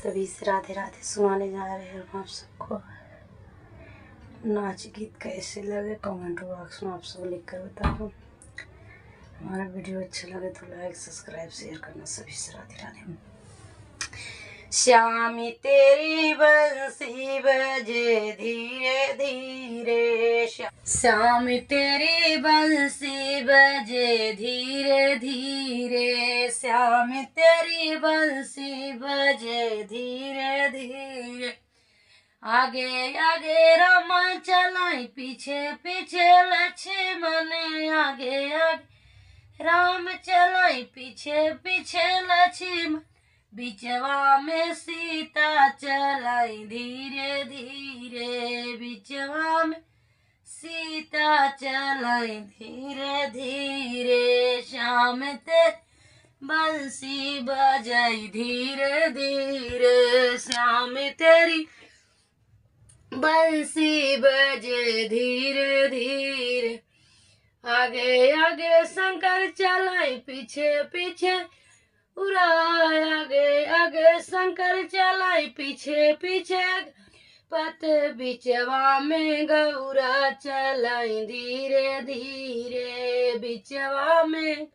सभी से राधे राधे सुनाने जा रहे हैं हम आप सबको। नाच गीत कैसे लगे कमेंट बॉक्स में आप सब लिख कर बताओ। हमारा वीडियो अच्छा लगे तो लाइक सब्सक्राइब शेयर करना। सभी से राधे राधे। श्यामी तेरी बंसी बजे धीरे धीरे, श्यामी तेरी बंसी बजे धीरे धीरे, श्यामी तेरी बंसी बजे धीरे धीरे। आगे आगे राम चलाई पीछे पीछे लक्ष्मण, आगे आगे राम चलाई पीछे पीछे लक्ष्मण, बिचवा में सीता चलाई धीरे धीरे, बिचवा में सीता चलाई धीरे धीरे। श्याम तेरी बंसी बजाई धीरे धीरे, श्याम तेरी बंसी बजे धीरे धीरे। आगे आगे शंकर चलाई पीछे पीछे उड़ाए, आगे आगे शंकर चलाई पीछे पीछे, पत बिचवा में गौरा चलाई धीरे धीरे, बिचवा में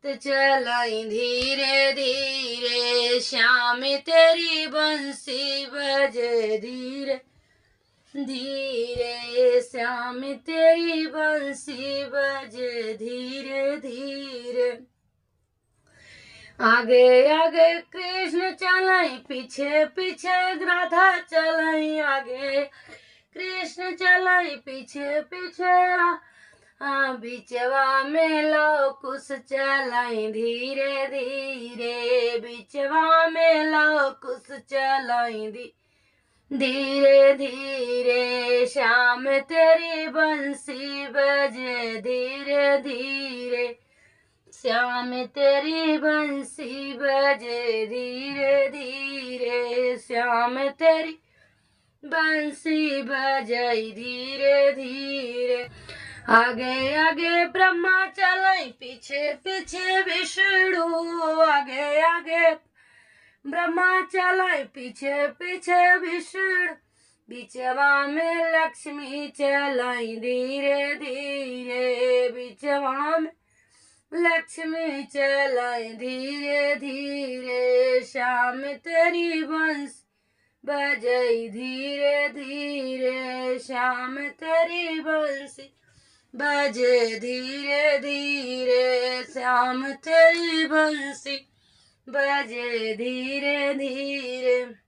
तो चलाई धीरे धीरे। श्याम तेरी बंसी बजे धीरे धीरे, श्याम तेरी बंसी बजे धीरे धीरे। आगे आगे कृष्ण चलाई पीछे पीछे राधा चलाई, आगे कृष्ण चलाई पीछे पीछे बिचवा में लव कुश चलाई धीरे धीरे, बिचवा में लव कुश चलाई धीरे धीरे। श्याम तेरी बंसी बजे धीरे धीरे, श्याम तेरी बंसी बजे धीरे धीरे, श्याम तेरी बंसी बजाई धीरे धीरे। आगे आगे ब्रह्मा चलाई पीछे पीछे विष्णु, आगे आगे ब्रह्मा चलाई पीछे पीछे विष्णु, बिचवा में लक्ष्मी चलाई धीरे धीरे, बिचवा में लक्ष्मी चलाई धीरे धीरे। श्याम तेरी बंसी बजाई धीरे धीरे, श्याम तेरी बंसी बजे धीरे धीरे, श्याम तेरी बंसी बजे धीरे धीरे।